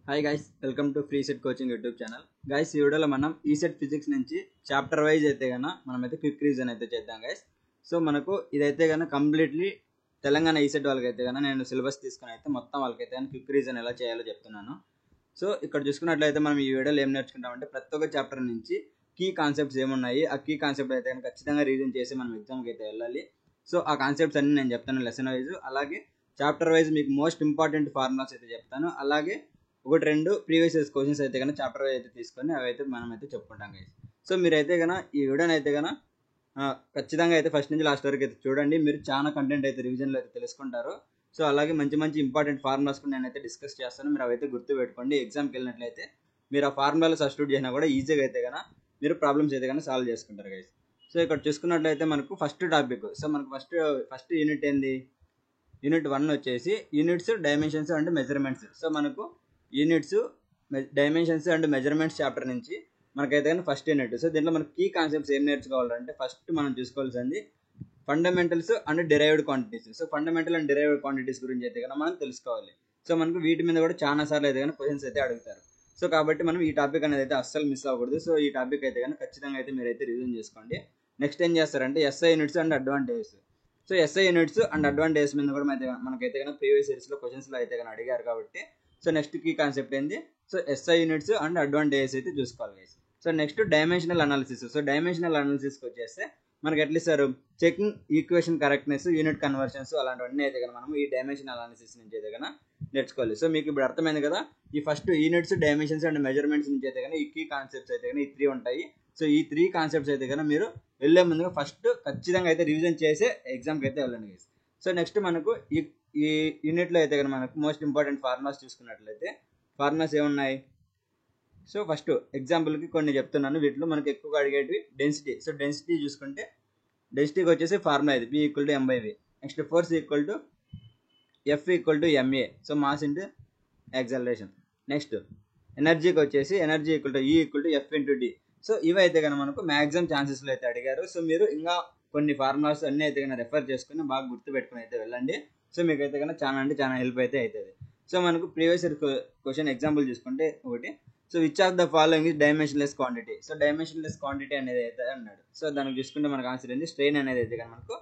Hi guys, welcome to free set coaching YouTube channel. Guys, ఈ వీడియోలో మనం ECET physics నుంచి చాప్టర్ వైజ్ అయితే కన్నా మనమైతే క్విక్ రివిజన్ అయితే చేద్దాం గైస్. సో మనకు ఇదైతే కన్నా కంప్లీట్లీ తెలంగాణ ఈసెట్ వాళ్ళకైతే కన్నా నేను సిలబస్ తీసుకుని అయితే మొత్తం వాళ్ళకైతే కానీ క్విక్ రివిజన్ ఎలా చేయాలో చెప్తున్నాను. సో ఇక్కడ చూసుకున్నట్లయితే మనం ఈ వీడియోలో ఏం నేర్చుకుంటామంటే ప్రతి ఒక్క చాప్టర్ నుంచి కీ కాన్సెప్ట్స్ ఏమున్నాయి, ఆ కీ కాన్సెప్ట్ అయితే కనుక ఖచ్చితంగా రివిజన్ చేసి మనం ఎగ్జామ్కి అయితే వెళ్ళాలి. సో ఆ కాన్సెప్ట్స్ అన్ని నేను చెప్తాను లెసన్ వైజ్, అలాగే చాప్టర్ వైజ్ మీకు మోస్ట్ ఇంపార్టెంట్ ఫార్ములాస్ అయితే చెప్తాను. అలాగే ఒకటి రెండు ప్రీవియస్ ఇయర్స్ క్వశ్చన్స్ అయితే కన్నా చాప్టర్ వైజ్ అయితే తీసుకొని అవి అయితే మనం అయితే చెప్పుకుంటాం గైస్. సో మీరైతే కన్నా ఈ వీడియోని అయితే కన్నా ఖచ్చితంగా అయితే ఫస్ట్ నుంచి లాస్ట్ వరకు అయితే చూడండి. మీరు చాలా కంటెంట్ అయితే రివిజన్లో అయితే తెలుసుకుంటారు. సో అలాగే మంచి మంచి ఇంపార్టెంట్ ఫార్ములాస్ కూడా నేనైతే డిస్కస్ చేస్తాను. మీరు అవైతే గుర్తుపెట్టుకోండి. ఎగ్జామ్కి వెళ్ళినట్లయితే మీరు ఆ ఫార్ములాలు సబ్స్టిట్యూట్ చేసినా కూడా ఈజీగా అయితే కన్నా మీరు ప్రాబ్లమ్స్ అయితే కన్నా సాల్వ్ చేసుకుంటారు గైస్. సో ఇక్కడ చూసుకున్నట్లయితే మనకు ఫస్ట్ టాపిక్, సో మనకు ఫస్ట్ యూనిట్ ఏంది, యూనిట్ 1 వచ్చేసి units, dimensions and measurements. So మనకు units, dimensions and measurements chapter నుంచి మనకైతే కానీ ఫస్ట్ యూనిట్. సో దీంట్లో మనకి కీ కాన్సెప్ట్స్ ఏం నేర్చుకోవాలంటే ఫస్ట్ మనం చూసుకోవాల్సింది fundamentals and derived quantities. So fundamental and derived quantities గురించి అయితే కానీ మనం తెలుసుకోవాలి. సో మనకు వీటి మీద కూడా చాలా సార్లు అయితే కానీ క్వశ్చన్స్ అయితే అడుగుతారు. సో కాబట్టి మనం ఈ టాపిక్ అనేది అయితే అస్సలు మిస్ అవ్వకూడదు. సో ఈ టాపిక్ అయితే కానీ ఖచ్చితంగా అయితే మీరైతే రివిజన్ చేసుకోండి. నెక్స్ట్ ఏం చేస్తారంటే SI units and advantages. So SI units and advantages మీద కూడా మనకైతే కానీ ప్రీవియస్ ఇయర్స్లో క్వశ్చన్స్లో అయితే కానీ అడిగారు కాబట్టి సో నెక్స్ట్ కీ కాన్సెప్ట్ ఏంది, so SI units and advantages అయితే చూసుకోవాలి guys. So next dimensional analysis. So dimensional అనాలిసిస్కి వచ్చేస్తే మనకి ఎట్లా ఇస్తారు, checking equation correctness, unit conversions, అలాంటివన్నీ అయితే కదా మనం ఈ డైమెన్షనల్ అనాలిసిస్ నుంచి అయితే కన్నా నేర్చుకోవాలి. సో మీకు ఇప్పుడు అర్థమైంది కదా, ఈ first units, dimensions and measurements నుంచి అయితే కానీ ఈ కీ కాన్సెప్ట్స్ అయితే కానీ ఈ 3 ఉంటాయి. సో ఈ 3 కాన్సెప్ట్స్ అయితే కానీ మీరు వెళ్ళే ముందుగా ఫస్ట్ ఖచ్చితంగా అయితే రివిజన్ చేసే ఎగ్జామ్కి అయితే వెళ్ళండి గైస్. సో నెక్స్ట్ మనకు ఈ యూనిట్లో అయితే కానీ మనకు మోస్ట్ ఇంపార్టెంట్ ఫార్ములాస్ చూసుకున్నట్లయితే ఫార్ములాస్ ఏమున్నాయి. సో ఫస్ట్ ఎగ్జాంపుల్కి కొన్ని చెప్తున్నాను, వీటిలో మనకు ఎక్కువగా అడిగేటివి డెన్సిటీ. సో డెన్సిటీ చూసుకుంటే డెన్సిటీకి వచ్చేసి ఫార్ములా ఇది P = m/v. Next force = F = ma. So mass into acceleration. Next ఎనర్జీకి వచ్చేసి energy E = F × d. So ఇవి అయితే కనుక మనకు మ్యాక్సిమం ఛాన్సెస్లో అయితే అడిగారు. సో మీరు ఇంకా కొన్ని ఫార్ములాస్ అన్నీ అయితే కనుక రెఫర్ చేసుకుని బాగా గుర్తుపెట్టుకుని అయితే వెళ్ళండి. సో మీకు అయితే కనుక చాలా అంటే చాలా హెల్ప్ అయితే అవుతుంది. సో మనకు ప్రీవియస్ ఇయర్ క్వశ్చన్ ఎగ్జాంపుల్ చూసుకుంటే ఒకటి, so which of the following is dimensionless quantity. So dimensionless quantity అనేది అయితే అన్నాడు. సో దానికి చూసుకుంటే మనకు ఆన్సర్ ఏంది, స్ట్రెయిన్ అనేది అయితే కనుక మనకు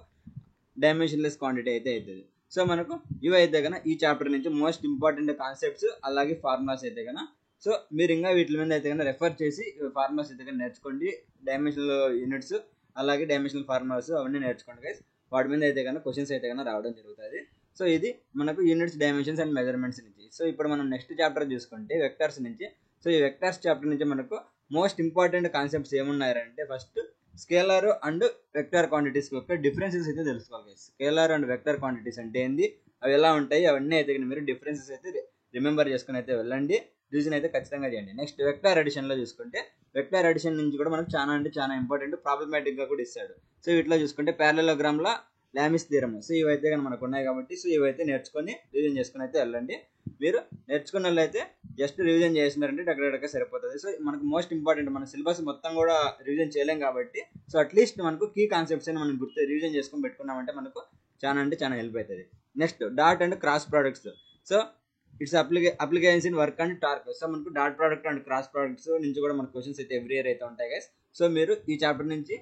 డైమెన్షన్లెస్ క్వాంటిటీ అయితే అవుతుంది. సో మనకు ఇవి అయితే కనుక ఈ చాప్టర్ నుంచి మోస్ట్ ఇంపార్టెంట్ కాన్సెప్ట్స్ అలాగే ఫార్ములాస్ అయితే కనుక. సో మీరు ఇంకా వీటి మీద అయితే కనుక రెఫర్ చేసి ఫార్ములాస్ అయితే కనుక నేర్చుకోండి. డైమెన్షనల్ యూనిట్స్ అలాగే డైమెన్షనల్ ఫార్ములాస్ అవన్నీ నేర్చుకోండి గైస్. వాటి మీద అయితే కనుక క్వశ్చన్స్ అయితే కనుక రావడం జరుగుతుంది. సో ఇది మనకు యూనిట్స్, డైమెన్షన్స్ అండ్ మెజర్మెంట్స్ నుంచి. సో ఇప్పుడు మనం నెక్స్ట్ చాప్టర్ చూసుకుంటే వెక్టర్స్ నుంచి. సో ఈ వెక్టర్స్ చాప్టర్ నుంచి మనకు మోస్ట్ ఇంపార్టెంట్ కాన్సెప్ట్స్ ఏమున్నాయంటే first scalar and vector quantities యొక్క డిఫరెన్సెస్ అయితే తెలుసుకోవాలి. స్కేలార్ అండ్ వెక్టర్ క్వాంటిటీస్ అంటే ఏంది, అవి ఎలా ఉంటాయి, అవన్నీ అయితే మీరు డిఫరెన్సెస్ అయితే రిమెంబర్ చేసుకుని అయితే వెళ్ళండి. రివిజన్ అయితే ఖచ్చితంగా చేయండి. నెక్స్ట్ వెక్టర్ అడిషన్లో చూసుకుంటే వెక్టర్ అడిషన్ నుంచి కూడా మనకు చాలా అంటే చాలా ఇంపార్టెంట్, ప్రాబ్లమాటిక్గా కూడా ఇస్తాడు. సో వీటిలో చూసుకుంటే ప్యారలలోగ్రామ్ల లామిస్ థియరమ్. సో ఇవైతే కానీ మనకు ఉన్నాయి కాబట్టి సో ఇవైతే నేర్చుకొని రివిజన్ చేసుకుని అయితే వెళ్ళండి. మీరు నేర్చుకున్న వాళ్ళైతే జస్ట్ రివిజన్ చేసినారంటే డగ్గడగ్గ సరిపోతుంది. సో మనకు మోస్ట్ ఇంపార్టెంట్, మన సిలబస్ మొత్తం కూడా రివిజన్ చేయలేం కాబట్టి సో అట్లీస్ట్ మనకు కీ కాన్సెప్ట్స్ అని మనం రివిజన్ చేసుకొని పెట్టుకున్నామంటే మనకు చాలా అంటే చాలా హెల్ప్ అవుతుంది. Next dot and cross products. So its applications in work and torque. So మనకు dot product and cross products నుంచి కూడా మనకు క్వశ్చన్స్ అయితే ఎవ్రీ ఇయర్ అయితే ఉంటాయి గైస్. సో మీరు ఈ చాప్టర్ నుంచి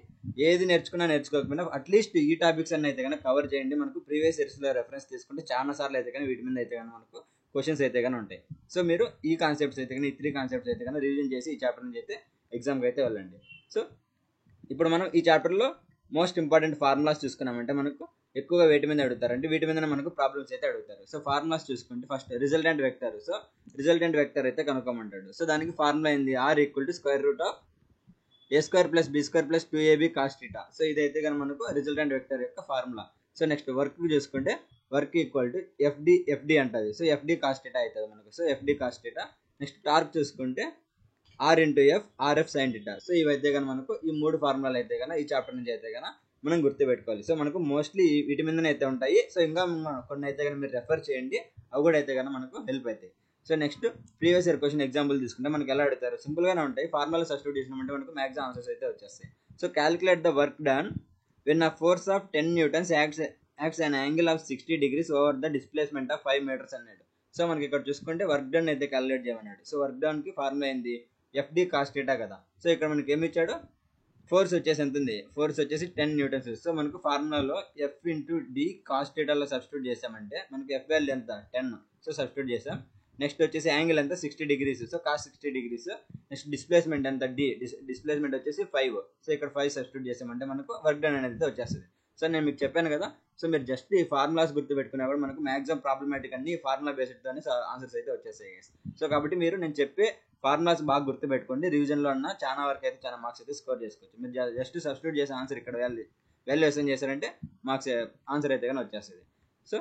ఏది నేర్చుకోకపోయినా అట్లీస్ట్ ఈ టాపిక్స్ అన్ని అయితే కనుక కవర్ చేయండి. మనకు ప్రీవియస్ ఇయర్స్లో రెఫరెన్స్ తీసుకుంటే చాలా సార్లు అయితే కానీ వీటి మీద అయితే కానీ మనకు క్వశ్చన్స్ అయితే కానీ ఉంటాయి. సో మీరు ఈ కాన్సెప్ట్స్ అయితే కానీ ఈ 3 కాన్సెప్ట్స్ అయితే కానీ రివిజన్ చేసి ఈ చాప్టర్ నుంచి అయితే ఎగ్జామ్కి అయితే వెళ్ళండి. సో ఇప్పుడు మనం ఈ చాప్టర్లో మోస్ట్ ఇంపార్టెంట్ ఫార్ములాస్ చూసుకున్నామంటే మనకు ఎక్కువగా వీటి మీద అడుగుతారు, అంటే వీటి మీద మనకు ప్రాబ్లమ్స్ అయితే అడుగుతారు. సో ఫార్ములాస్ చూసుకుంటే first resultant vector. So resultant vector అయితే కనుక్కోమంటాడు. సో దానికి ఫార్ములా ఏంది, R = (√a² + b² + 2ab cos θ). So ఇదైతే కానీ మనకు రిజల్టెంట్ వెక్టర్ యొక్క ఫార్ములా. సో నెక్స్ట్ వర్క్ చూసుకుంటే వర్క్ = FD అంటుంది. సో FD cos θ అవుతుంది మనకు. So FD cos θ. Next torque చూసుకుంటే R × F RF sin θ. So ఇవైతే కానీ మనకు ఈ 3 ఫార్ములాలు అయితే కానీ ఈ చాప్టర్ నుంచి అయితే కానీ మనం గుర్తుపెట్టుకోవాలి. సో మనకు మోస్ట్లీ వీటి మీదనే అయితే ఉంటాయి. సో ఇంకా కొన్ని అయితే కానీ మీరు రెఫర్ చేయండి, అవి కూడా అయితే కానీ మనకు హెల్ప్ అవుతాయి. So next previous year question example తీసుకుంటే మనకి ఎలా అడుగుతారు, సింపుల్గానే ఉంటాయి. ఫార్ములా సబ్స్టిట్యూట్ చేసినామంటే మనకు మ్యాక్సిమం ఆన్సర్స్ అయితే వచ్చేస్తాయి. So calculate the work done when a force of 10 Newtons acts an angle of 60 degrees over the displacement of 5 meters అన్నాడు. సో మనకి ఇక్కడ చూసుకుంటే వర్క్ డన్ అయితే క్యాలిక్యులేట్ చేయమన్నాడు. సో వర్క్ డన్ కి ఫార్ములా ఏంది, FD cos θ కదా. సో ఇక్కడ మనకి ఏమి ఇచ్చాడు, ఫోర్స్ వచ్చేసి ఎంత ఉంది, ఫోర్స్ వచ్చేసి 10 న్యూటన్స్. సో మనకు ఫార్ములాలో F ఇంటూ D cos θ లో సబ్స్టిట్యూట్ చేసామంటే మనకి F వాల్యూ ఎంత 10. సో సబ్స్టిట్యూట్ చేసాం. నెక్స్ట్ వచ్చేసి యాంగిల్ ఎంత 60 degrees. So cos 60 degrees. Next displacement ఎంత D, డిస్ప్లేస్మెంట్ వచ్చేసి 5. సో ఇక్కడ 5 సబ్స్టిట్యూట్ చేసామంటే మనకు వర్క్ డన్ అనేది వచ్చేస్తుంది. సో నేను మీకు చెప్పాను కదా, సో మీరు జస్ట్ ఈ ఫార్ములాస్ గుర్తుపెట్టుకున్నా కూడా మనకు మ్యాక్సిమం ప్రాబ్లమాటిక్ అన్ని ఫార్ములా బేస్డ్తోనే ఆన్సర్స్ అయితే వచ్చేసాయి. సో కాబట్టి మీరు నేను చెప్పే ఫార్ములాస్ బాగా గుర్తుపెట్టుకోండి, రివిజన్లో ఉన్న చాలా వరకు అయితే చాలా మార్క్స్ అయితే స్కోర్ చేసుకోవచ్చు. మీరు జస్ట్ సబ్స్టిట్యూట్ చేసే ఆన్సర్ ఇక్కడ వాల్యుయేషన్ చేశారంటే మార్క్స్ ఆన్సర్ అయితే కానీ వచ్చేస్తుంది. సో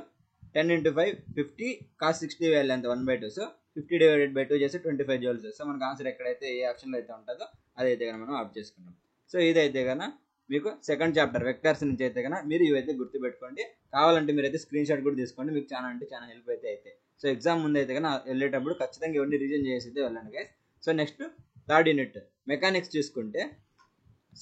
10 into 5 50 cos 60 వాల్యూ ఎంత 1/2. సో 50 divided by 2 చేస్తే 25 joules. సో మనకు ఆన్సర్ ఎక్కడైతే ఏ ఆప్షన్లో అయితే ఉంటుందో అదైతే కానీ మనం ఆప్ చేసుకుంటాం. సో ఇదైతే కన్నా మీకు సెకండ్ చాప్టర్ వెక్టర్స్ నుంచి అయితే కన్నా మీరు ఇవైతే గుర్తుపెట్టుకోండి. కావాలంటే మీరైతే స్క్రీన్ షాట్ కూడా తీసుకోండి, మీకు చాలా అంటే చాలా హెల్ప్ అయితే అవుతాయి. సో ఎగ్జామ్ ముందు అయితే కన్నా వెళ్ళేటప్పుడు ఖచ్చితంగా ఇవన్నీ రివిజన్ చేసి అయితే వెళ్ళండి guys. So next third unit mechanics చూసుకుంటే,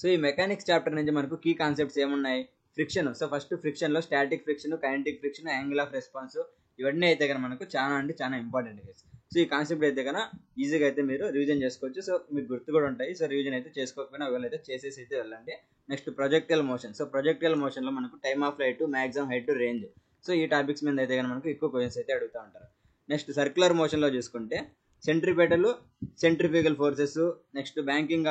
సో ఈ మెకానిక్స్ చాప్టర్ నుంచి మనకు కీ కాన్సెప్ట్స్ ఏమున్నాయి, ఫ్రిక్షన్. సో ఫస్ట్ ఫ్రిక్షన్లో static friction, kinetic friction, angle of response, ఇవన్నీ అయితే కన్నా మనకు చాలా అంటే చాలా ఇంపార్టెంట్ గైస్. సో ఈ కాన్సెప్ట్ అయితే కన్నా ఈజీగా అయితే మీరు రివిజన్ చేసుకోవచ్చు. సో మీకు గుర్తు కూడా ఉంటాయి. సో రివిజన్ అయితే చేసుకోకపోయినా వీళ్ళైతే చేసేసి అయితే వెళ్ళండి. Next projectile motion. So projectile మోషన్లో మనకు time of flight, maximum height, range. So ఈ టాపిక్స్ మీద అయితే కానీ మనకు ఎక్కువ క్వశ్చన్స్ అయితే అడుగుతూ ఉంటారు. నెక్స్ట్ సర్క్యులర్ మోషన్లో చూసుకుంటే centripetal, centrifugal forces, next banking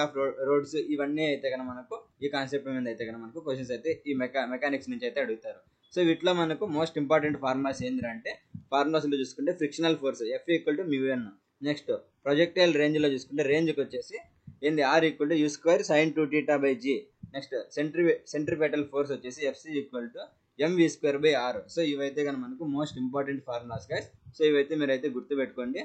of roads, ఇవన్నీ అయితే కనుక మనకు ఈ కాన్సెప్ట్ మీద అయితే కనుక మనకు క్వశ్చన్స్ అయితే ఈ మెకానిక్స్ నుంచి అయితే అడుగుతారు. సో వీటిలో మనకు మోస్ట్ ఇంపార్టెంట్ ఫార్ములాస్ ఏంటంటే, ఫార్ములాస్లో చూసుకుంటే frictional force F = μN. Next projectile రేంజ్లో చూసుకుంటే రేంజ్కి వచ్చేసి ఏంది R = U² sin 2θ/g. Next centripetal force వచ్చేసి FC = mv²/r. సో ఇవైతే కనుక మనకు most important formulas guys. So ఇవైతే మీరైతే గుర్తుపెట్టుకోండి,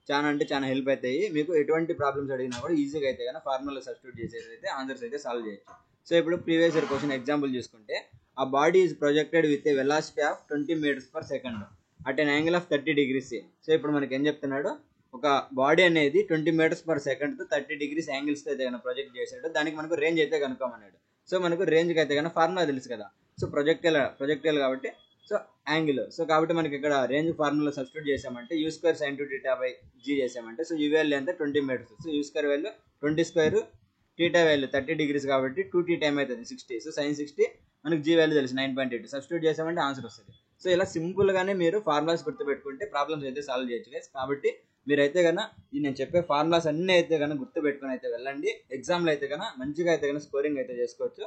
చాలా అంటే చాలా హెల్ప్ అవుతాయి. మీకు ఎటువంటి ప్రాబ్లమ్స్ అడిగినా కూడా ఈజీగా అయితే కానీ ఫార్ములా సబ్స్టిట్యూట్ చేసేది అయితే ఆన్సర్స్ అయితే సాల్వ్ చేయొచ్చు. సో ఇప్పుడు ప్రీవియస్ ఇయర్ క్వశ్చన్ ఎగ్జాంపుల్ చూసుకుంటే, ఆ body is projected with a velocity of 20 meters/second at an angle of 30 degrees. So ఇప్పుడు మనకి ఏం చెప్తున్నాడు, ఒక బాడీ అనేది 20 meters/second 30 degrees యాంగిల్స్తో అయితే కనుక ప్రొజెక్ట్ చేశాడు, దానికి మనకు రేంజ్ అయితే కనుక్కోమన్నాడు. సో మనకు రేంజ్కి అయితే కనుక ఫార్ములా తెలుసు కదా. సో ప్రొజెక్టైల్ కాబట్టి సో యాంగిల్. సో కాబట్టి మనకి ఇక్కడ రేంజ్ ఫార్ములా సబ్స్టిట్యూట్ చేసామంటే U² sin 2θ/g చేసామంటే, సో U వాల్యూ ఎంత 20 meters. So U² value 20², θ value 30 degrees కాబట్టి 2t టైం అవుతుంది 60. సో sin 60 మనకి G వాల్యూ తెలుసు 9.8. సబ్స్టిట్యూట్ చేసామంటే ఆన్సర్ వస్తుంది. సో ఇలా సింపుల్గానే మీరు ఫార్ములాస్ గుర్తుపెట్టుకుంటే ప్రాబ్లమ్స్ అయితే సాల్వ్ చేయొచ్చు గైస్. కాబట్టి మీరైతే కన్నా ఈ నేను చెప్పే ఫార్ములాస్ అన్నీ అయితే కన్నా గుర్తుపెట్టుకుని అయితే వెళ్ళండి. ఎగ్జామ్లో అయితే కన్నా మంచిగా అయితే కన్నా స్కోరింగ్ అయితే చేసుకోవచ్చు.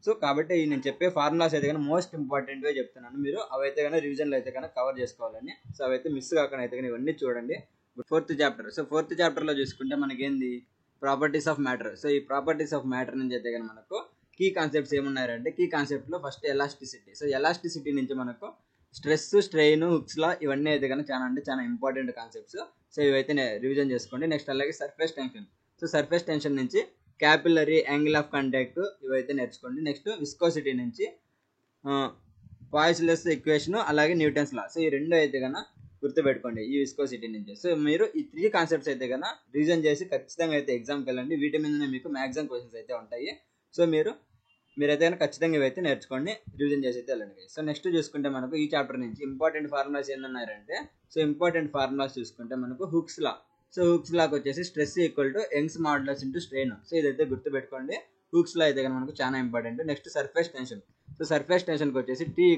సో కాబట్టి నేను చెప్పే ఫార్ములాస్ అయితే కానీ మోస్ట్ ఇంపార్టెంట్గా చెప్తున్నాను, మీరు అవైతే కానీ రివిజన్లో అయితే కానీ కవర్ చేసుకోవాలని. సో అవైతే మిస్ కాకుండా అయితే కానీ ఇవన్నీ చూడండి. Fourth chapter. సో ఫోర్త్ చాప్టర్లో చూసుకుంటే మనకేంది ప్రాపర్టీస్ ఆఫ్ మ్యాటర్. సో ఈ ప్రాపర్టీస్ ఆఫ్ మ్యాటర్ నుంచి అయితే కానీ మనకు కీ కాన్సెప్ట్స్ ఏమున్నాయంటే, కీ కాన్సెప్ట్లో ఫస్ట్ ఎలాస్టిసిటీ. సో ఎలాస్టిసిటీ నుంచి మనకు స్ట్రెస్, స్ట్రెయిన్, హుక్స్ లా, ఇవన్నీ అయితే కానీ చాలా అంటే చాలా ఇంపార్టెంట్ కాన్సెప్ట్స్. సో ఇవైతే రివిజన్ చేసుకోండి. నెక్స్ట్ అలాగే surface tension. So surface tension నుంచి క్యాపిలరీ, యాంగిల్ ఆఫ్ కాంటాక్ట్, ఇవైతే నేర్చుకోండి. నెక్స్ట్ విస్కోసిటీ నుంచి పాయిస్లెస్ ఈక్వేషన్, అలాగే న్యూటన్స్ లా. సో ఈ రెండు అయితే కన్నా గుర్తుపెట్టుకోండి ఈ విస్కోసిటీ నుంచి. సో మీరు ఈ 3 కాన్సెప్ట్స్ అయితే కన్నా రివిజన్ చేసి ఖచ్చితంగా అయితే ఎగ్జామ్కి వెళ్ళండి. వీటి మీదనే మీకు మ్యాక్సిమం క్వశ్చన్స్ అయితే ఉంటాయి. సో మీరైతే కన్నా ఖచ్చితంగా ఇవైతే నేర్చుకోండి, రివిజన్ చేసి అయితే వెళ్ళండి. సో నెక్స్ట్ చూసుకుంటే మనకు ఈ చాప్టర్ నుంచి ఇంపార్టెంట్ ఫార్ములాస్ ఏంటన్నారంటే, సో ఇంపార్టెంట్ ఫార్ములాస్ చూసుకుంటే మనకు హుక్స్ లా. సో హుక్స్ లాకి వచ్చేసి stress = Young's modulus into strain. So ఇదైతే గుర్తుపెట్టుకోండి, హుక్స్ లా అయితే కానీ మనకు చాలా important. Next surface tension. So surface టెన్షన్కి వచ్చేసి T =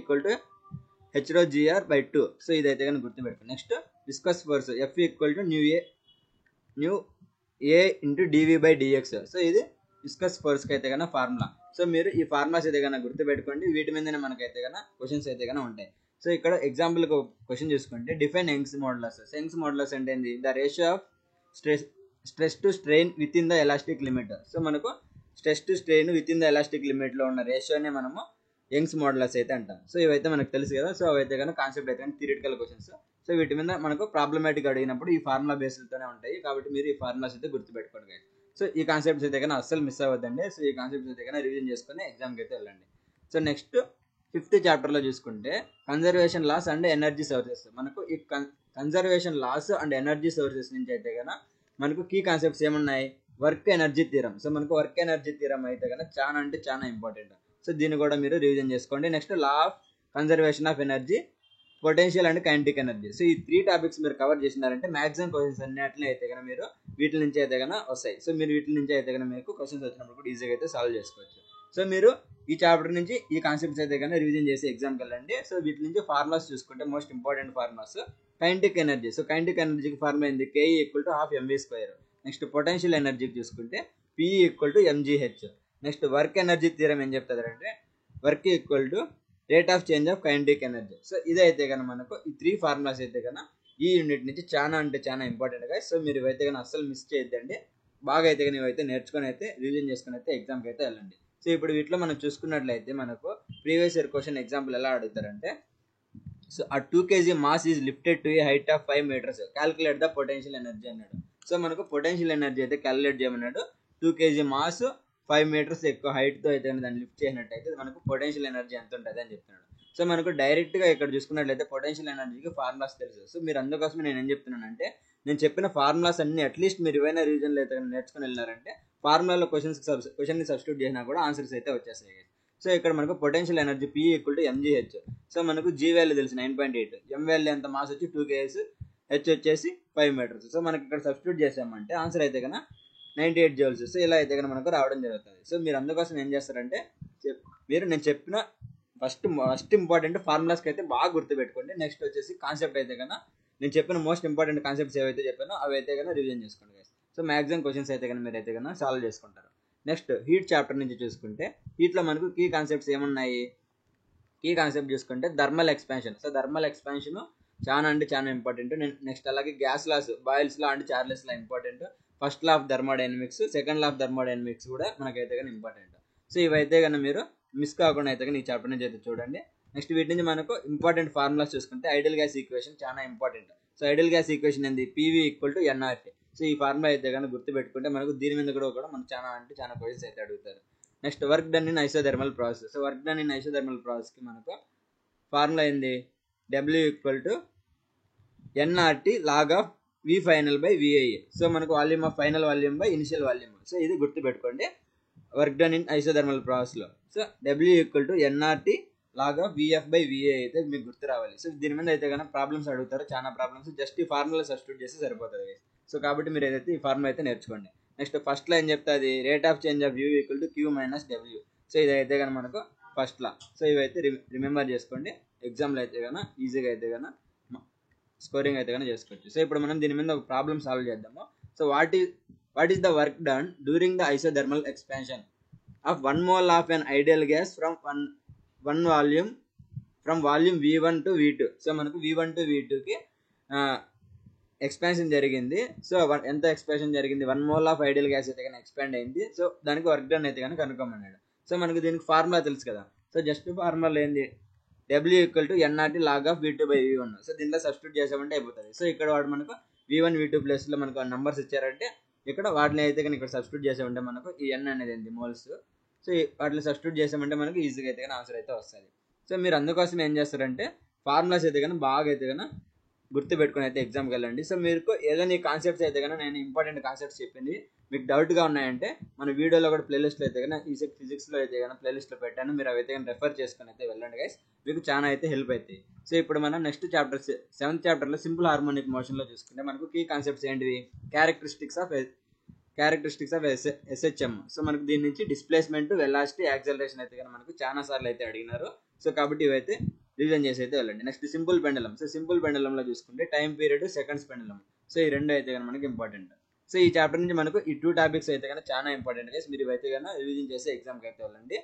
h/2. సో ఇదైతే కానీ గుర్తుపెట్టుకోండి. Next viscous force F = A × dv/dx. So ఇది విస్కస్ ఫోర్స్కి అయితే కన్నా ఫార్ములా. సో మీరు ఈ ఫార్ములాస్ అయితే కన్నా గుర్తుపెట్టుకోండి, వీటి మీదనే మనకైతే కన్నా క్వశ్చన్స్ అయితే కన్నా ఉంటాయి. సో ఇక్కడ ఎగ్జాంపుల్కి క్వశ్చన్ చూసుకుంటే, define Young's modulus. Young's modulus అంటే ఏంది, the ratio of stress to strain with in the elastic limit. So మనకు stress to strain with in the elastic లిమిట్లో ఉన్న రేషియోనే మనము యంగ్స్ మాడ్యులస్ అయితే అంటాం. సో ఇవైతే మనకు తెలుసు కదా. సో అవైతే కన్నా కాన్సెప్ట్ అయితే కానీ థియరిటికల్ క్వశ్చన్స్. సో వీటి మీద మనకు ప్రాబ్లమాటిక్ అడిగినప్పుడు ఈ ఫార్ములా బేస్డ్తోనే ఉంటాయి. కాబట్టి మీరు ఈ ఫార్ములాస్ అయితే గుర్తుపెట్టుకోండి. సో ఈ కాన్సెప్ట్స్ అయితే కన్నా అస్సలు మిస్ అవ్వద్దండి. సో ఈ కాన్సెప్ట్స్ అయితే కన్నా రివిజన్ చేసుకుని ఎగ్జామ్కి అయితే వెళ్ళండి. సో నెక్స్ట్ 5th చాప్టర్లో చూసుకుంటే conservation laws and energy sources. మనకు ఈ conservation laws and energy sources నుంచి అయితే కన్నా మనకు కీ కాన్సెప్ట్స్ ఏమున్నాయి, వర్క్ ఎనర్జీ థీరం. సో మనకు వర్క్ ఎనర్జీ థీరం అయితే కన్నా చాలా అంటే చాలా ఇంపార్టెంట్. సో దీన్ని కూడా మీరు రివిజన్ చేసుకోండి. Next law of conservation of energy. Potential and kinetic energy. So ఈ 3 టాపిక్స్ మీరు కవర్ చేసినారంటే మాక్సిమం క్వశ్చన్స్ అన్నిటిని అయితే కనుక మీరు వీటి నుంచి అయితే కనుక వస్తాయి. సో మీరు వీటి నుంచి అయితే కనుక మీకు క్వశ్చన్స్ వచ్చినప్పుడు కూడా ఈజీగా అయితే సాల్వ్ చేసుకోవచ్చు. సో మీరు ఈ చాప్టర్ నుంచి ఈ కాన్సెప్ట్స్ అయితే కనుక రివిజన్ చేసి ఎగ్జామ్కి వెళ్ళండి. సో వీటి నుంచి ఫార్ములాస్ చూసుకుంటే most important formulas kinetic energy. So kinetic ఎనర్జీకి ఫార్ములా ఏంది? Ke = ½ mv². నెక్స్ట్ పొటెన్షియల్ ఎనర్జీకి చూసుకుంటే P = mgh. Next work energy theorem ఏం చెప్తారంటే work = rate of change of kinetic energy. So ఇదైతే కనుక మనకు ఈ 3 ఫార్ములాస్ అయితే కనుక ఈ యూనిట్ నుంచి చాలా అంటే చాలా ఇంపార్టెంట్ గా. సో మీరు ఇవైతే కనుక అస్సలు మిస్ చేయొద్దండి. బాగా అయితే కనుక ఇవైతే నేర్చుకొని అయితే రివిజన్ చేసుకుని అయితే ఎగ్జామ్కి అయితే వెళ్ళండి. సో ఇప్పుడు వీటిలో మనం చూసుకున్నట్లయితే మనకు ప్రీవియస్ ఇయర్ క్వశ్చన్ ఎగ్జాంపుల్ ఎలా అడుగుతారంటే సో ఆ 2 kg mass is lifted to A height of 5 meters. Calculate the potential energy అన్నాడు. సో మనకు పొటెన్షియల్ ఎనర్జీ అయితే క్యాలిక్యులేట్ చేయమన్నాడు. 2 kg మాస్ 5 meters ఎక్కువ హైట్ తో అయితే దాన్ని లిఫ్ట్ చేసినట్టయితే మనకు పొటెన్షియల్ ఎనర్జీ ఎంత ఉంటుంది అని చెప్తున్నాడు. సో మనకు డైరెక్ట్ గా ఇక్కడ చూసుకున్నట్లయితే పొటెన్షియల్ ఎనర్జీకి ఫార్ములాస్ తెలుసు. సో మీరు అందుకోసం నేను ఏం చెప్తున్నానంటే నేను చెప్పిన ఫార్ములాస్ అన్ని అట్లీస్ట్ మీరు ఏవైనా రీజన్ లో అయితే నేర్చుకుని వెళ్ళారంటే ఫార్ములాలో క్వశ్చన్ ని సబ్స్టిట్యూట్ చేసినా కూడా ఆన్సర్స్ అయితే వచ్చేస్తాయి. సో ఇక్కడ మనకు potential energy P = mgh. So మనకు G వాల్యూ తెలుసు 9.8, M వాల్యూ ఎంత మాస్ వచ్చి 2 kg, H వచ్చేసి 5 meters. సో మనకి ఇక్కడ సబ్స్టిట్యూట్ చేసామంటే ఆన్సర్ అయితే కన్నా 98 joules. సో ఇలా అయితే కనుక మనకు రావడం జరుగుతుంది. సో మీరు అందుకోసం ఏం చేస్తారంటే మీరు నేను చెప్పిన ఫస్ట్ ఇంపార్టెంట్ ఫార్ములాస్కి అయితే బాగా గుర్తుపెట్టుకోండి. నెక్స్ట్ వచ్చేసి కాన్సెప్ట్ అయితే కన్నా నేను చెప్పిన మోస్ట్ ఇంపార్టెంట్ కాన్సెప్ట్స్ ఏవైతే చెప్పానో అవి అయితే కన్నా రివిజన్ చేసుకోండి guys. సో మ్యాక్సిమం క్వశ్చన్స్ అయితే కన్నా మీరు అయితే కన్నా సాల్వ్ చేసుకుంటారు. నెక్స్ట్ హీట్ చాప్టర్ నుంచి చూసుకుంటే హీట్లో మనకు కీ కాన్సెప్ట్స్ ఏమున్నాయి? కీ కాన్సెప్ట్ చూసుకుంటే thermal expansion. So thermal expansion చాలా అంటే చాలా ఇంపార్టెంట్. నెక్స్ట్ అలాగే gas laws, Boyle's law and Charles law important. First law of thermodynamics, second law of thermodynamics కూడా మనకైతే కానీ ఇంపార్టెంట్. సో ఇవైతే కన్నా మీరు మిస్ కాకుండా అయితే కానీ ఈ చాప్టర్ నుంచి అయితే చూడండి. నెక్స్ట్ వీటి నుంచి మనకు ఇంపార్టెంట్ ఫార్ములాస్ చూసుకుంటే ఐడియల్ గ్యాస్ ఈక్వేషన్ చాలా important. So ideal gas equation ఏంది? PV = nRT. సో ఈ ఫార్ములా అయితే కానీ గుర్తుపెట్టుకుంటే మనకు దీని మీద కూడా మనం చాలా అంటే చాలా క్వశ్చన్స్ అయితే అడుగుతారు. Next work done in isothermal process. So work done in isothermal ప్రాసెస్కి మనకు ఫార్ములా ఏంది? W = nRT log of V final by VIA. So మనకు volume of final volume by initial volume. So ఇది గుర్తుపెట్టుకోండి వర్క్ డన్ ఇన్ ఐసోథర్మల్ ప్రాసెస్లో. So W = nRT log of VF by VA అయితే మీకు గుర్తు రావాలి. సో దీని మీద అయితే కనుక ప్రాబ్లమ్స్ అడుగుతారు, చాలా ప్రాబ్లమ్స్. జస్ట్ ఈ ఫార్ములా సబ్స్టిట్యూట్ చేస్తే సరిపోతుంది. సో కాబట్టి మీరు ఏదైతే ఈ ఫార్ములా అయితే నేర్చుకోండి. నెక్స్ట్ ఫస్ట్ లా ఏం చెప్తుంది? Rate of change of U = Q - W. So ఇదైతే కనుక మనకు ఫస్ట్ లా. సో ఇవైతే రిమెంబర్ చేసుకోండి. ఎగ్జామ్లో అయితే కనుక ఈజీగా అయితే కనుక స్కోరింగ్ అయితే కనుక చేసుకోవచ్చు. సో ఇప్పుడు మనం దీని మీద ఒక ప్రాబ్లమ్ సాల్వ్ చేద్దాము. So what is the work done during the isothermal expansion of 1 mole of an ideal gas from volume V1 to V2. So మనకు V1 to V2కి ఎక్స్పాన్షన్ జరిగింది. సో ఎంత ఎక్స్పాన్షన్ జరిగింది? 1 mole ఆఫ్ ఐడియల్ గ్యాస్ అయితే కనుక expand అయింది. So దానికి work done అయితే కనుక కనుక్కోమన్నాడు. సో మనకు దీనికి ఫార్ములా తెలుసు కదా. సో జస్ట్ ఫార్ములా ఏంది? W = nRT log of V2 by V1. So దీంట్లో సబ్స్టిట్యూట్ చేసామంటే అయిపోతుంది. సో ఇక్కడ వాడు మనకు V1 V2 ప్లేస్లో మనకు నంబర్స్ ఇచ్చారంటే ఇక్కడ వాటిని అయితే కానీ ఇక్కడ సబ్స్టిట్యూట్ చేసామంటే మనకు ఈ n అనేది ఏంటి? మోల్స్. సో వాటిని సబ్స్టిట్యూట్ చేసామంటే మనకు ఈజీగా అయితే కానీ ఆన్సర్ అయితే వస్తుంది. సో మీరు అందుకోసం ఏం చేస్తారంటే ఫార్ములాస్ అయితే కానీ బాగా అయితే కానీ గుర్తుపెట్టుకుని అయితే ఎగ్జామ్కి వెళ్ళండి. సో మీకు ఏదైనా ఈ కాన్సెప్ట్స్ అయితే కానీ నేను ఇంపార్టెంట్ కాన్సెప్ట్స్ చెప్పింది మీకు డౌట్గా ఉన్నాయంటే మన వీడియోలో కూడా ప్లేలిస్ట్లో అయితే కానీ ఈసెట్ ఫిజిక్స్లో అయితే కానీ ప్లేలిస్ట్లో పెట్టాను. మీరు అవైతే కానీ రెఫర్ చేసుకుని అయితే వెళ్ళండి గైస్, మీకు చాలా అయితే హెల్ప్ అవుతాయి. సో ఇప్పుడు మనం నెక్స్ట్ చాప్టర్ 7th చాప్టర్లో సింపుల్ హార్మోనిక్ మోషన్లో చూసుకుంటే మనకు కీ కాన్సెప్ట్స్ ఏంటివి? Characteristics of SHM. సో మనకు దీని నుంచి డిస్ప్లేస్మెంట్, వెలాసిటీ, యాక్సలరేషన్ అయితే కానీ మనకు చాలా సార్లు అయితే అడిగినారు. సో కాబట్టి ఇవైతే రివిజన్ చేసి అయితే వెళ్ళండి. నెక్స్ట్ సింపుల్ పెండలం. సో సింపుల్ పెండలంలో చూసుకుంటే టైం పీరియడ్, సెకండ్స్ పెండలం. సో ఈ రెండు అయితే కానీ మనకి ఇంపార్టెంట్. సో ఈ చాప్టర్ నుంచి మనకు ఈ 2 టాపిక్స్ అయితే కానీ చాలా ఇంపార్టెంట్ గైస్. మీరు ఇవైతే కానీ రివిజన్ చేసి ఎగ్జామ్కి అయితే వెళ్ళండి.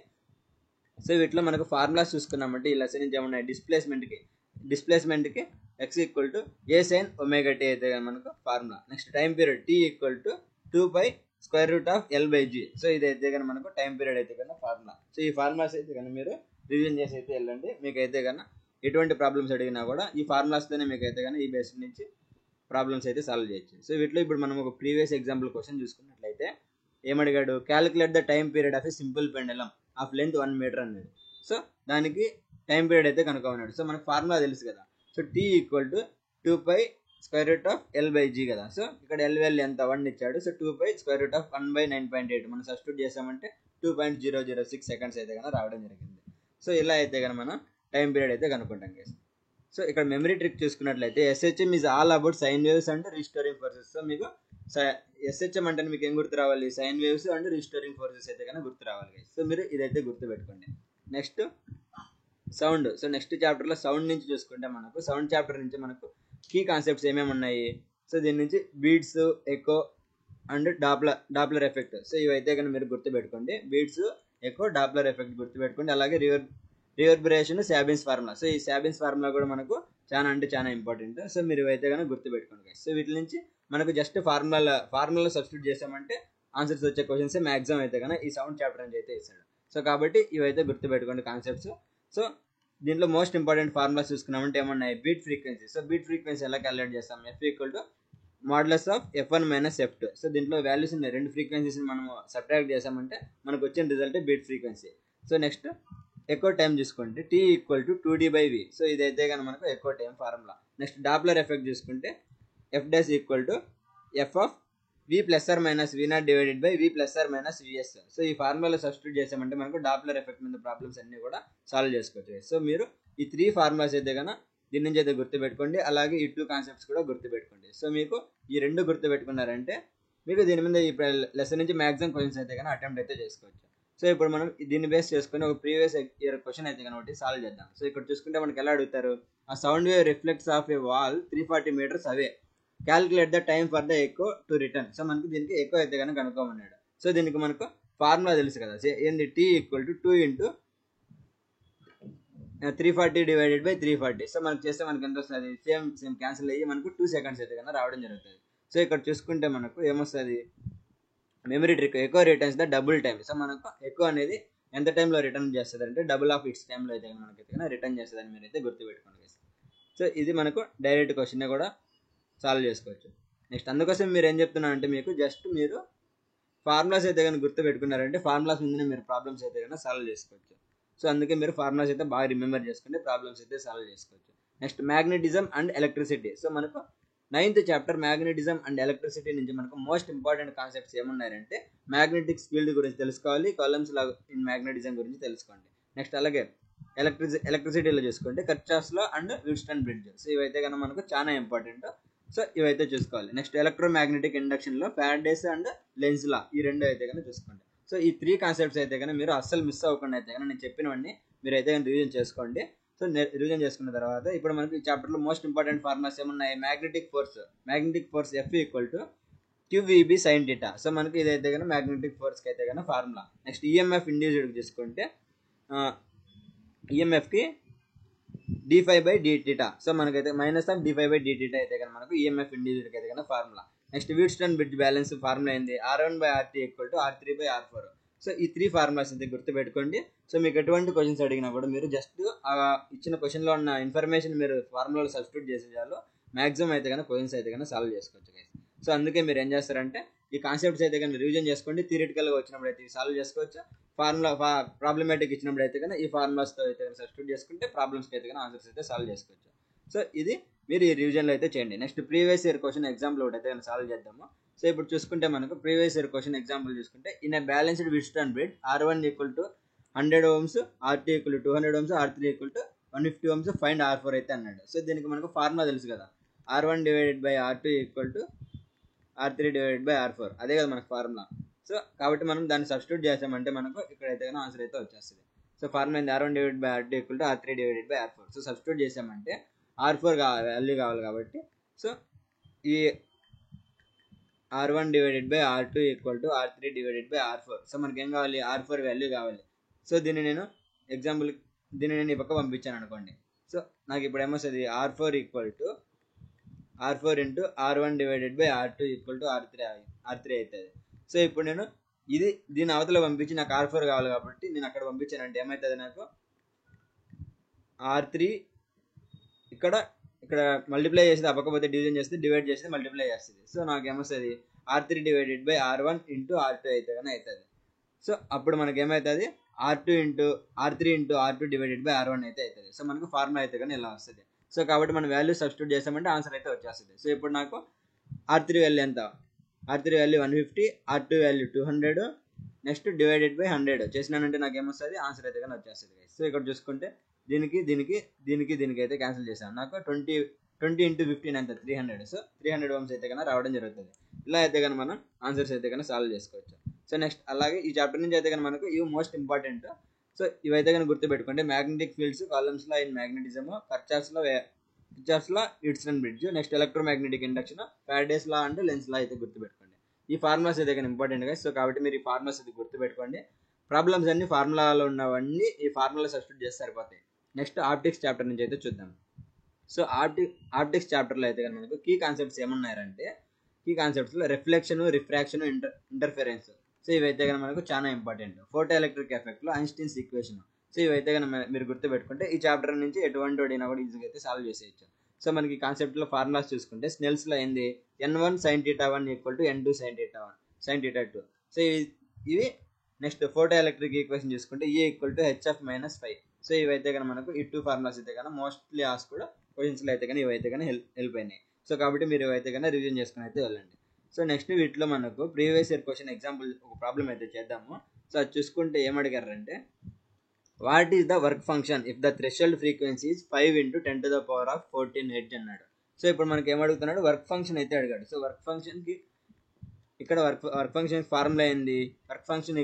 సో వీటిలో మనకు ఫార్ములాస్ చూసుకున్నామంటే ఈ లెసన్ నుంచి ఏమన్నాయి? డిస్ప్లేస్మెంట్కి x = a sin ωt అయితే కానీ మనకు formula. Next time period T = 2π√L/g. So ఇదైతే కానీ మనకు టైం పీరియడ్ అయితే కన్నా ఫార్ములా. సో ఈ ఫార్ములాస్ అయితే కానీ మీరు రివిజన్ చేసి అయితే వెళ్ళండి. మీకైతే కన్నా ఎటువంటి ప్రాబ్లమ్స్ అడిగినా కూడా ఈ ఫార్ములాస్తోనే మీకైతే కానీ ఈ బేసిక్ నుంచి ప్రాబ్లమ్స్ అయితే సాల్వ్ చేయొచ్చు. సో వీటిలో ఇప్పుడు మనం ఒక ప్రీవియస్ ఎగ్జాంపుల్ క్వశ్చన్ చూసుకున్నట్లయితే ఏమడిగాడు? Calculate the time period of a simple pendulum of length 1 meter అన్నాడు. సో దానికి టైం పీరియడ్ అయితే కనుక్కున్నాడు. సో మనకు ఫార్ములా తెలుసు కదా. సో T = 2π√L/g కదా. సో ఇక్కడ L వాల్యూ ఎంత? 1 ఇచ్చాడు. సో 2π√1/9.8 మనం సబ్స్టిట్యూట్ చేసామంటే 2.006 సెకండ్స్ అయితే కనుక రావడం జరిగింది. సో ఇలా అయితే కనుక మనం టైం పీరియడ్ అయితే కనుక్కుంటాం గైస్. సో ఇక్కడ మెమరీ ట్రిక్ చూసుకున్నట్లయితే SHM is all about sine waves and restoring forces. So మీకు SHM అంటే మీకు ఏం గుర్తు రావాలి, sine waves and restoring forces అయితే కనుక గుర్తు రావాలి. సో మీరు ఇదైతే గుర్తు పెట్టుకోండి. Next sound. సో నెక్స్ట్ చాప్టర్లో సౌండ్ నుంచి చూసుకుంటే మనకు సౌండ్ చాప్టర్ నుంచి మనకు కీ కాన్సెప్ట్స్ ఏమేమి ఉన్నాయి. సో దీని నుంచి beats, echo and Doppler effect. So ఇవైతే కనుక మీరు గుర్తుపెట్టుకోండి. బీట్స్, ఎకో, డాప్లర్ ఎఫెక్ట్ గుర్తుపెట్టుకోండి. అలాగే రివర్బరేషన్, శాబిన్స్ ఫార్ములా. సో ఈ శాబిన్స్ ఫార్ములా కూడా మనకు చాలా ఇంపార్టెంట్. సో మీరు ఇవైతే కనుక గుర్తుపెట్టుకోండి. సో వీటి నుంచి మనకు జస్ట్ ఫార్ములా సబ్స్టిట్యూట్ చేసామంటే ఆన్సర్స్ వచ్చే క్వశ్చన్స్ మ్యాక్సిమం అయితే కనుక ఈ సౌండ్ చాప్టర్ నుంచి అయితే ఇస్తాడు. సో కాబట్టి ఇవైతే గుర్తుపెట్టుకోండి కాన్సెప్ట్స్. సో దీంట్లో మోస్ట్ ఇంపార్టెంట్ ఫార్ములాస్ చూసుకున్నామంటే ఏమన్నాయి, beat frequency. So beat frequency ఎలా క్యాలిక్యులేట్ చేస్తాం, F = modulus of F1 - F2. So దీంట్లో వాల్యూస్ ఉన్నాయి, రెండు ఫ్రీక్వెన్సీస్ మనము సబ్ట్రాక్ట్ చేసామంటే మనకు వచ్చిన result beat frequency. So next echo time చూసుకుంటే T = 2D/V. సో ఇదైతే కనుక మనకు echo time formula. Next Doppler effect చూసుకుంటే F' = F of V ± V0 / V ± Vs. So ఈ ఫార్ములా సబ్స్టిట్యూట్ చేసామంటే మనకు డాప్లర్ ఎఫెక్ట్ మీద ప్రాబ్లమ్స్ అన్ని కూడా సాల్వ్ చేసుకోవచ్చు. సో మీరు ఈ 3 ఫార్ములాస్ అయితే కనుక దీని నుంచి అయితే గుర్తుపెట్టుకోండి. అలాగే ఈ 2 కాన్సెప్ట్స్ కూడా గుర్తుపెట్టుకోండి. సో మీకు ఈ 2 గుర్తుపెట్టుకున్నారంటే మీకు దీని మీద ఈ లెసన్ నుంచి మ్యాక్సిమం క్వశ్చన్స్ అయితే కనుక అటెంప్ట్ అయితే చేసుకోవచ్చు. సో ఇప్పుడు మనం దీన్ని బేస్ చేసుకుని ఒక ప్రీవియస్ ఇయర్ క్వశ్చన్ అయితే కనుక సాల్వ్ చేద్దాం. సో ఇక్కడ చూసుకుంటే మనకి ఎలా అడుగుతారు, ఆ sound wave reflects off a wall 340 meters away, calculate the time for the echo to return. So మనకి దీనికి ఎకో అయితే కనుక కనుక్కోమన్నాడు. సో దీనికి మనకు ఫార్ములా తెలుసు కదా, ఏంది, T = 2 × 340 / 340. సో మనకు చేస్తే మనకి ఎంత వస్తుంది, సేమ్ క్యాన్సిల్ అయ్యి మనకు 2 seconds అయితే కనుక రావడం జరుగుతుంది. సో ఇక్కడ చూసుకుంటే మనకు ఏమొస్తుంది, memory trick, echo returns the double time. So మనకు ఎకో అనేది ఎంత టైంలో రిటర్న్ చేస్తుంది అంటే డబుల్ ఆఫ్ ఇట్స్ టైంలో అయితే మనకైతే రిటర్న్ చేస్తుంది అని మీరైతే గుర్తుపెట్టుకోండి. సో ఇది మనకు డైరెక్ట్ క్వశ్చన్ కూడా సాల్వ్ చేసుకోవచ్చు. నెక్స్ట్ అందుకోసం మీరు ఏం చెప్తున్నా అంటే మీకు జస్ట్ మీరు ఫార్ములాస్ అయితే కనుక గుర్తుపెట్టుకున్నారంటే ఫార్ములాస్ ముందునే మీరు ప్రాబ్లమ్స్ అయితే కనుక సాల్వ్ చేసుకోవచ్చు. సో అందుకే మీరు ఫార్ములాస్ అయితే బాగా రిమెంబర్ చేసుకుంటే ప్రాబ్లమ్స్ అయితే సాల్వ్ చేసుకోవచ్చు. Next magnetism and electricity. So మనకు 9th chapter magnetism and electricity నుంచి మనకు మోస్ట్ ఇంపార్టెంట్ కాన్సెప్ట్స్ ఏమున్నాయంటే మ్యాగ్నెటిక్ ఫీల్డ్ గురించి తెలుసుకోవాలి, కాలమ్స్ లా ఇన్ మ్యాగ్నెటిజం గురించి తెలుసుకోండి. నెక్స్ట్ అలాగే ఎలక్ట్రిసిటీలో చూసుకుంటే కర్చాఫ్స్ లా అండ్ విల్స్టన్ బ్రిడ్జ్. సో ఇవైతే కనుక మనకు చాలా ఇంపార్టెంట్. సో ఇవైతే చూసుకోవాలి. నెక్స్ట్ ఎలక్ట్రోమాగ్నెటిక్ ఇండక్షన్ లో ఫ్యారడేస్ అండ్ లెన్స్ లా, ఈ రెండు అయితే కనుక చూసుకోండి. సో ఈ 3 కాన్సెప్ట్స్ అయితే కనుక మీరు అస్సలు మిస్ అవ్వకుండా అయితే కనుక నేను చెప్పినవన్నీ మీరు అయితే కనుక రివిజన్ చేసుకోండి. సో రివిజన్ చేసుకున్న తర్వాత ఇప్పుడు మనకి ఈ చాప్టర్లో మోస్ట్ ఇంపార్టెంట్ ఫార్ములాస్ ఏమున్నాయి, magnetic force F = QVB sin θ. So మనకి ఇదైతే కనుక మ్యాగ్నెటిక్ ఫోర్స్కి అయితే కనుక ఫార్ములా. నెక్స్ట్ ఈఎంఎఫ్ ఇండ్యూస్డ్ చూసుకుంటే ఈఎంఎఫ్కి dϕ/dθ. సో మనకైతే -dϕ/dθ అయితే కనుక మనకు ఈఎంఎఫ్ ఇండ్యూస్డ్కి అయితే కనుక formula. Next Wheatstone bridge balance formula ఏంది, R1/RT = R3/R4. సో ఈ 3 ఫార్ములాస్ అయితే గుర్తుపెట్టుకోండి. సో మీకు ఎటువంటి క్వశ్చన్స్ అడిగినా కూడా మీరు జస్ట్ ఇచ్చిన క్వశ్చన్లో ఉన్న ఇన్ఫర్మేషన్ మీరు ఫార్ములాలో సబ్స్టిట్యూట్ చేసే చాలు మ్యాక్సిమం అయితే కనుక క్వశ్చన్స్ అయితే కనుక సాల్వ్ చేసుకోవచ్చు గైస్. సో అందుకే మీరు ఏం చేస్తారంటే ఈ కాన్సెప్ట్స్ అయితే కనుక రివిజన్ చేసుకోండి. థియరిటికల్గా వచ్చినప్పుడు అయితే సాల్వ్ చేసుకోవచ్చు. ప్రాబ్లమేటిక్ ఇచ్చినప్పుడు అయితే కనుక ఈ ఫార్ములాస్తో అయితే కనుక సబ్స్టిట్యూట్ చేసుకుంటే ప్రాబ్లమ్స్కి అయితే కనుక ఆన్సర్స్ అయితే సాల్వ్ చేసుకోవచ్చు. సో ఇది మీరు ఈ రివిజన్లో అయితే చేయండి. Next previous year question example ఒకటి అయితే కనుక సాల్వ్ చేద్దాము. సో ఇప్పుడు చూసుకుంటే మనకు ప్రీవియస్ ఇయర్ క్వశ్చన్ ఎగ్జాంపుల్ చూసుకుంటే in a balanced Wheatstone bridge R1 = 100 ohms, RT = 200 ohms, R3 = 150 ohms, find R4 అయితే అన్నాడు. సో దీనికి మనకు ఫార్ములా తెలుసు కదా, R1/R2 = R3/R4. అదే కదా మనకు ఫార్ములా. సో కాబట్టి మనం దాన్ని సబ్స్టిట్యూట్ చేసామంటే మనకు ఇక్కడైతే కానీ ఆన్సర్ అయితే వచ్చేస్తుంది. సో ఫార్ములా ఏంది, R1/R2 = R3/R4. సో సబ్స్టిట్యూట్ చేసామంటే R4 వాల్యూ కావాలి కాబట్టి సో ఈ R1/R2 = R3/R4. సో మనకి ఏం కావాలి, R4 వాల్యూ కావాలి. సో దీన్ని నేను ఈ పక్క పంపించాను అనుకోండి. సో నాకు ఇప్పుడు ఏమొస్తుంది, R4 × R1/R2 = R3 అవుతుంది. సో ఇప్పుడు నేను దీని అవతల పంపించి నాకు R4 కావాలి కాబట్టి నేను అక్కడ పంపించానంటే ఏమవుతుంది, నాకు R3 ఇక్కడ మల్టిప్లై చేసి అవ్వకపోతే డివిజన్ చేస్తే, డివైడ్ చేస్తే మల్టిప్లై చేస్తుంది. సో నాకు ఏమొస్తుంది, R3/R1 × R2 అయితే కానీ అవుతుంది. సో అప్పుడు మనకి ఏమవుతుంది, R3/R2 అయితే అవుతుంది. సో మనకు ఫార్ములా అయితే కానీ ఇలా వస్తుంది. సో కాబట్టి మనం వాల్యూ సబ్స్టిట్యూట్ చేసామంటే ఆన్సర్ అయితే వచ్చేస్తుంది. సో ఇప్పుడు నాకు R3 వాల్యూ ఎంత, R3 value 150, R2 value 200, next /100 చేసినానంటే నాకు ఏమొస్తుంది, ఆన్సర్ అయితే కానీ వచ్చేస్తుంది. సో ఇక్కడ చూసుకుంటే దీనికి అయితే క్యాన్సిల్ చేశాను. నాకు 20 into 15 అంత 300. సో 300 ఓమ్స్ అయితే కన్నా రావడం జరుగుతుంది. ఇలా అయితే కన్నా మనం ఆన్సర్స్ అయితే కన్నా సాల్వ్ చేసుకోవచ్చు. సో నెక్స్ట్ అలాగే ఈ చాప్టర్ నుంచి అయితే కన్నా మనకు ఇవి మోస్ట్ ఇంపార్టెంట్. సో ఇవైతే కన్నా గుర్తుపెట్టుకోండి. Magnetic fields, Coulomb's law in magnetism, pictures law Wheatstone bridge, next electromagnetic induction, Faraday's law and Lenz's law అయితే గుర్తుపెట్టుకోండి. ఈ ఫార్ములాస్ అయితే కన్నా ఇంపార్టెంట్ గా. సో కాబట్టి మీరు ఈ ఫార్ములాస్ అయితే గుర్తుపెట్టుకోండి. ప్రాబ్లమ్స్ అన్ని ఫార్ములాలో ఉన్నవన్నీ ఈ ఫార్ములా సబ్స్టిట్యూట్ చేస్తే సరిపోతాయి. నెక్స్ట్ ఆప్టిక్స్ చాప్టర్ నుంచి అయితే చూద్దాం. సో ఆప్టిక్స్ చాప్టర్లో అయితే కనుక మనకు కీ కాన్సెప్ట్స్ ఏమున్నాయంటే, కీ కాన్సెప్ట్స్లో రిఫ్లెక్షన్, రిఫ్రాక్షన్, ఇంటర్ఫెరెన్స్. సో ఇవైతే కనుక మనకు చాలా ఇంపార్టెంట్. ఫోటో ఎలక్ట్రిక్ ఎఫెక్ట్లో ఐన్స్టీన్స్ ఈక్వేషన్. సో ఇవైతే కనుక మీరు గుర్తుపెట్టుకుంటే ఈ చాప్టర్ నుంచి ఎటువంటి వాడినా కూడా ఈజీగా అయితే సాల్వ్ చేసేయచ్చు. సో మనకి కాన్సెప్ట్లో ఫార్ములాస్ చూసుకుంటే స్నెల్స్లో ఏంది, n1 sin θ1 = n2 sin θ2. So ఇవి నెక్స్ట్ ఫోటో ఎలక్ట్రిక్ ఈక్వేషన్ చూసుకుంటే E = hf - ϕ. సో ఇవైతే కనుక మనకు ఈ 2 ఫార్ములాస్ అయితే కనుక మోస్ట్లీ ఆస్ కూడా క్వశ్చన్స్లో అయితే కానీ ఇవైతే కానీ హెల్ప్ అయినాయి. సో కాబట్టి మీరు ఇవైతే కన్నా రివిజన్ చేసుకుని అయితే వెళ్ళండి. సో నెక్స్ట్ వీటిలో మనకు ప్రీవియస్ ఇయర్ క్వశ్చన్ ఎగ్జాంపుల్ ఒక ప్రాబ్లం అయితే చేద్దాము. సో అది చూసుకుంటే ఏమడిగారంటే, what is the work function if the threshold frequency is 5 × 10⁻14 hertz అన్నాడు. సో ఇప్పుడు మనకి ఏమడుగుతున్నాడు, వర్క్ ఫంక్షన్ అయితే అడిగాడు. సో వర్క్ ఫంక్షన్కి ఇక్కడ వర్క్ ఫంక్షన్ ఫార్ములా ఏంది, work function = h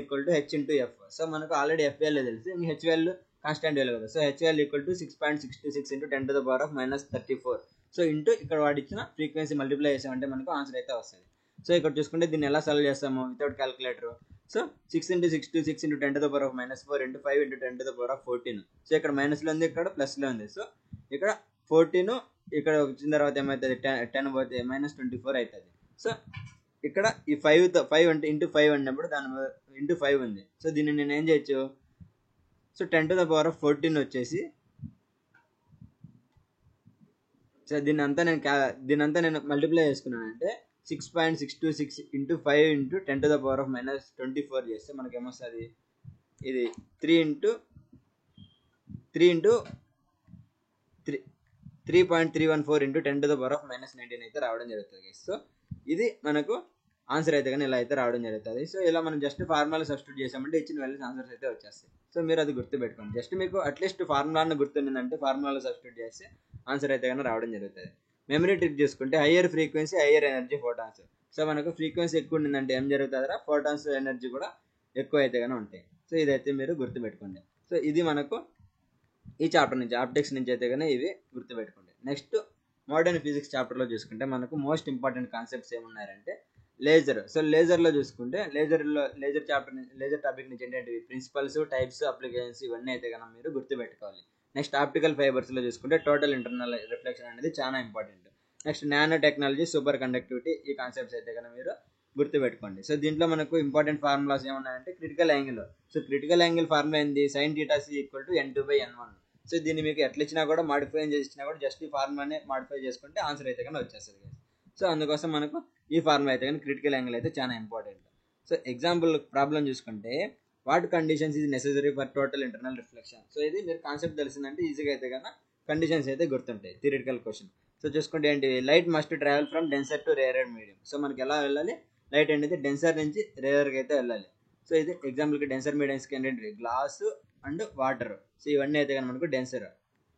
× f. So మనకు ఆల్రెడీ f వాల్యూ తెలుసు, హెచ్ వాల్యూ కాన్స్టాంట్ వాల్యూ కదా. So H value = 6.66 × 10⁻−34. So into ఇక్కడ వాడి ఇచ్చిన ఫ్రీక్వెన్సీ మల్టిప్లై చేసామంటే మనకు ఆన్సర్ అయితే వస్తుంది. సో ఇక్కడ చూసుకుంటే దీన్ని ఎలా సాల్వ్ చేస్తాము వితౌట్ క్యాలిక్యులేటర్. సో 6 × 6 = 6 × 10⁻⁻4 × 5 × 10⁻14. సో ఇక్కడ మైనస్లో ఉంది, ఇక్కడ ప్లస్లో ఉంది. సో ఇక్కడ 14 ఇక్కడ వచ్చిన తర్వాత ఏమవుతుంది, 10 పోతే -24 అవుతుంది. సో ఇక్కడ ఈ 5 అంటే ఇంటూ 5 అన్నప్పుడు దాని ఇంటూ 5 ఉంది. సో దీన్ని నేను ఏం చేయొచ్చు, సో 10⁻14 వచ్చేసి, సో దీనంతా నేను మల్టిప్లై చేసుకున్నాను అంటే 6.626 × 5 × 10⁻−24 చేస్తే మనకి ఏమొస్తుంది, ఇది 3.314 × 10⁻−19 అయితే రావడం జరుగుతుంది. సో ఇది మనకు ఆన్సర్ అయితే కానీ ఇలా అయితే రావడం జరుగుతుంది. సో ఇలా మనం జస్ట్ ఫార్ములా సబ్స్టిట్యూట్ చేసామంటే ఇచ్చిన వాల్యూస్ ఆన్సర్స్ అయితే వచ్చేస్తాయి. సో మీరు అది గుర్తుపెట్టుకోండి. జస్ట్ మీకు అట్లీస్ట్ ఫార్ములాను గుర్తుండిందంటే ఫార్ములాలో సబ్స్టిట్యూట్ చేస్తే ఆన్సర్ అయితే కానీ రావడం జరుగుతుంది. మెమరీ ట్రిక్ చూసుకుంటే higher frequency higher energy photons. So మనకు ఫ్రీక్వెన్సీ ఎక్కువ ఉండిందంటే ఏం జరుగుతుందా, ఫోటాన్స్ ఎనర్జీ కూడా ఎక్కువ అయితే కానీ ఉంటాయి. సో ఇదైతే మీరు గుర్తుపెట్టుకోండి. సో ఇది మనకు ఈ చాప్టర్ నుంచి ఆప్టిక్స్ నుంచి అయితే కానీ ఇవి గుర్తుపెట్టుకోండి. నెక్స్ట్ మోడర్న్ ఫిజిక్స్ చాప్టర్లో చూసుకుంటే మనకు మోస్ట్ ఇంపార్టెంట్ కాన్సెప్ట్స్ ఏమున్నాయంటే లేజర్. సో లేజర్లో చూసుకుంటే లేజర్ టాపిక్ నుంచి ఏంటంటే ప్రిన్సిపల్స్, టైప్స్, అప్లికేషన్స్ ఇవన్నీ అయితే కనుక మీరు గుర్తుపెట్టుకోవాలి. నెక్స్ట్ ఆప్టికల్ ఫైబర్స్లో చూసుకుంటే టోటల్ ఇంటర్నల్ రిఫ్లెక్షన్ అనేది చాలా important. Next nanotechnology, superconductivity, ఈ కాన్సెప్ట్స్ అయితే కనుక మీరు గుర్తుపెట్టుకోండి. సో దీంట్లో మనకు ఇంపార్టెంట్ ఫార్ములాస్ ఏమన్నాయంటే critical angle. So critical angle formula ఏంది, sin θc = n2/n1. సో దీన్ని మీకు ఎట్లా ఇచ్చినా కూడా మాడిఫై చేసి ఇచ్చినా కూడా జస్ట్ ఈ ఫార్ములానే మాడిఫై చేసుకుంటే ఆన్సర్ అయితే కనుక వచ్చేస్తుంది. సో అందుకోసం మనకు ఈ ఫార్ములా అయితే కానీ క్రిటికల్ యాంగిల్ అయితే చాలా ఇంపార్టెంట్. సో ఎగ్జాంపుల్ ప్రాబ్లం చూసుకుంటే what conditions is necessary for total internal reflection. So ఇది మీరు కాన్సెప్ట్ తెలిసిందంటే ఈజీగా అయితే కన్నా కండిషన్స్ అయితే గుర్తుంటాయి. Theoretical question. సో చూసుకుంటే ఏంటి, light must travel from denser to rarer medium. So మనకి ఎలా వెళ్ళాలి, లైట్ అనేది డెన్సర్ నుంచి రేరర్కి అయితే వెళ్ళాలి. సో ఇది ఎగ్జాంపుల్కి డెన్సర్ మీడియంస్కి ఏంటంటే గ్లాస్ అండ్ వాటర్. సో ఇవన్నీ అయితే కానీ మనకు డెన్సర్,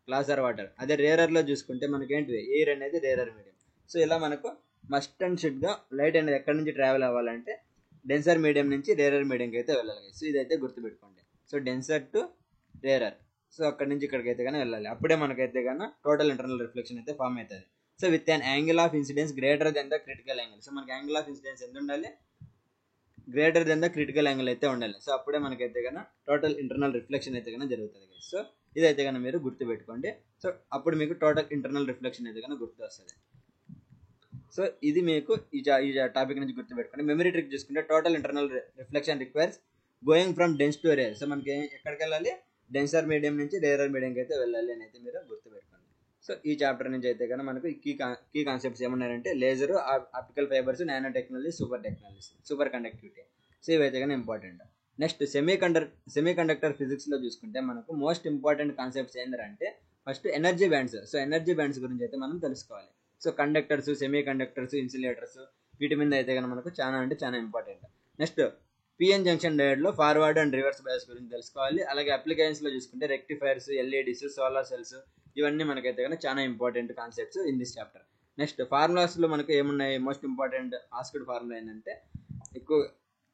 గ్లాస్ ఆర్ వాటర్. అదే రేరర్లో చూసుకుంటే మనకి ఏంటి, ఎయిర్ అనేది రేరర్ మీడియం. సో ఇలా మనకు మస్ట్ అండ్ షుడ్గా లైట్ అనేది ఎక్కడి నుంచి ట్రావెల్ అవ్వాలంటే డెన్సర్ మీడియం నుంచి రేరర్ మీడియంకి అయితే వెళ్ళాలి. సో ఇదైతే గుర్తుపెట్టుకోండి. So denser to rarer, so అక్కడి నుంచి ఇక్కడికి అయితే కానీ వెళ్ళాలి. అప్పుడే మనకైతే కానీ టోటల్ ఇంటర్నల్ రిఫ్లెక్షన్ అయితే ఫామ్ అవుతుంది. So with an angle of incidence greater than the critical angle. So మనకి యాంగిల్ ఆఫ్ ఇన్సిడెన్స్ ఎంత ఉండాలి, greater than the critical angle అయితే ఉండాలి. సో అప్పుడే మనకైతే కానీ టోటల్ ఇంటర్నల్ రిఫ్లెక్షన్ అయితే కానీ జరుగుతుంది. సో ఇదైతే కానీ మీరు గుర్తుపెట్టుకోండి. సో అప్పుడు మీకు టోటల్ ఇంటర్నల్ రిఫ్లెక్షన్ అయితే కానీ గుర్తు వస్తుంది. సో ఇది మీకు ఈ టాపిక్ నుంచి గుర్తుపెట్టుకోండి. మెమరీ ట్రిక్ చూసుకుంటే total internal reflection requires going from dense to rare. So మనకి ఎక్కడికి వెళ్ళాలి, డెన్సర్ మీడియం నుంచి రేరర్ మీడియంకి అయితే వెళ్ళాలి అని అయితే మీరు గుర్తుపెట్టుకోండి. సో ఈ చాప్టర్ నుంచి అయితే కన్నా మనకు కీ కాన్సెప్ట్స్ ఏమన్నారంటే laser, optical fibres, nanotechnology, superconductivity. So ఇవైతే కానీ ఇంపార్టెంట్. నెక్స్ట్ సెమీ కండక్టర్ ఫిజిక్స్లో చూసుకుంటే మనకు మోస్ట్ ఇంపార్టెంట్ కాన్సెప్ట్స్ ఏంటంటే first energy bands. So energy bands గురించి అయితే మనం తెలుసుకోవాలి. So conductors, semiconductors, insulators, వీటి మీద అయితే కనుక మనకు చాలా అంటే చాలా ఇంపార్టెంట్. నెక్స్ట్ పిఎన్ జంక్షన్ డయోడ్లో ఫార్వర్డ్ అండ్ రివర్స్ బయాస్ గురించి తెలుసుకోవాలి. అలాగే అప్లికేషన్స్లో చూసుకుంటే రెక్టిఫైర్స్, ఎల్ఈడీస్, సోలార్ సెల్స్ ఇవన్నీ మనకైతే కానీ చాలా important concepts in this chapter. Next ఫార్ములాస్లో మనకు ఏమున్నాయి? మోస్ట్ ఇంపార్టెంట్ ఆస్క్డ్ ఫార్ములా ఏంటంటే ఎక్కువ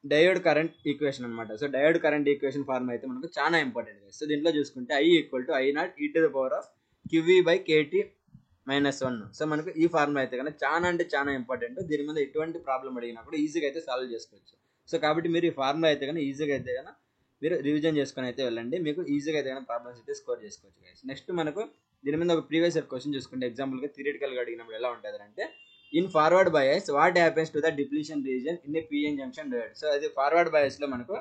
డయోడ్ కరెంట్ ఈక్వేషన్ అనమాట. So diode current equation formula అయితే మనకు చాలా ఇంపార్టెంట్. సో దీంట్లో చూసుకుంటే I = I0 e⁻QV/kT - 1. సో మనకు ఈ ఫార్ములా అయితే కనుక చాలా అంటే చాలా ఇంపార్టెంట్. దీని మీద ఎటువంటి ప్రాబ్లం అడిగినా కూడా ఈజీగా అయితే సాల్వ్ చేసుకోవచ్చు. సో కాబట్టి మీరు ఈ ఫార్ములా అయితే కనుక ఈజీగా అయితే కనుక మీరు రివిజన్ చేసుకొని అయితే వెళ్ళండి. మీకు ఈజీగా అయితే కనుక ప్రాబ్లమ్స్ అయితే స్కోర్ చేసుకోవచ్చు గైస్. నెక్స్ట్ మనకు దీని మీద ఒక ప్రీవియస్ ఇయర్ క్వశ్చన్ చూసుకుంటే ఎగ్జాంపుల్గా థియరిటికల్గా అడిగినప్పుడు ఎలా ఉంటుంది అంటే in forward bias what happens to the depletion region in a PN junction diode. So అది ఫార్వర్డ్ బయాస్లో మనకు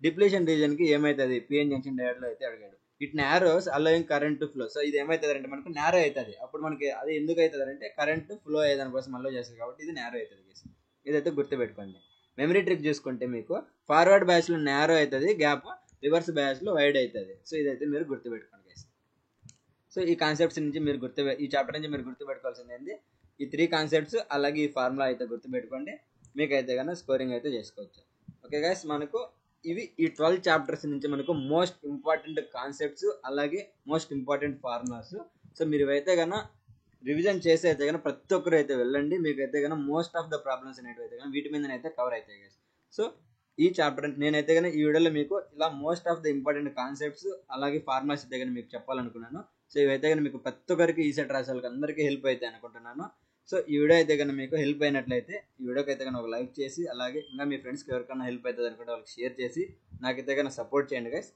డిప్లీషన్ రీజన్కి ఏమవుతుంది పిఎన్ జంక్షన్ డయోడ్లో అయితే అడిగాడు. It narrows allowing current to flow. So ఇది ఏమవుతుంది అంటే మనకు నేరో అవుతుంది. అప్పుడు మనకి అది ఎందుకు అవుతుంది అంటే కరెంట్ ఫ్లో అయ్యేదాని కోసం అలో చేస్తుంది కాబట్టి ఇది నేరో అవుతుంది గైస్. ఇదైతే గుర్తుపెట్టుకోండి. మెమరీ ట్రిక్ చూసుకుంటే మీకు ఫార్వర్డ్ బయాస్లో నేరో అవుతుంది గ్యాప్, రివర్స్ బయాస్లో వైడ్ అవుతుంది. సో ఇదైతే మీరు గుర్తుపెట్టుకోండి గైస్. సో ఈ కాన్సెప్ట్స్ నుంచి మీరు ఈ చాప్టర్ నుంచి మీరు గుర్తుపెట్టుకోవాల్సింది ఏంటి? ఈ 3 కాన్సెప్ట్స్ అలాగే ఈ ఫార్ములా అయితే గుర్తుపెట్టుకోండి. మీకైతే కన్నా స్కోరింగ్ అయితే చేసుకోవచ్చు. ఓకే గైస్, మనకు ఇవి ఈ 12 చాప్టర్స్ నుంచి మనకు మోస్ట్ ఇంపార్టెంట్ కాన్సెప్ట్స్ అలాగే మోస్ట్ ఇంపార్టెంట్ ఫార్ములాస్. సో మీరు అయితే కన్నా రివిజన్ చేసి అయితే కన్నా ప్రతి ఒక్కరు అయితే వెళ్ళండి. మీకు అయితే కన్నా మోస్ట్ ఆఫ్ ద ప్రాబ్లమ్స్ అనేవి అయితే కానీ వీటి మీద అయితే కవర్ అవుతాయి గైస్. సో ఈ చాప్టర్ నేనైతే కానీ ఈ వీడియోలో మీకు ఇలా most of the important concepts అలాగే ఫార్ములాస్ అయితే కానీ మీకు చెప్పాలనుకున్నాను. సో ఇవైతే కానీ మీకు ప్రతి ఒక్కరికి ఈసెట్ రాసే వాళ్ళకి అందరికీ హెల్ప్ అవుతాయి అనుకుంటున్నాను. సో ఈ వీడియో అయితే కానీ మీకు హెల్ప్ అయినట్లయితే ఈ వీడియోకి అయితే కానీ ఒక లైక్ చేసి అలాగే ఇంకా మీ ఫ్రెండ్స్కి ఎవరికైనా హెల్ప్ అవుతుంది అనుకుంటే వాళ్ళకి షేర్ చేసి నాకైతే కానీ సపోర్ట్ చేయండి గైస్.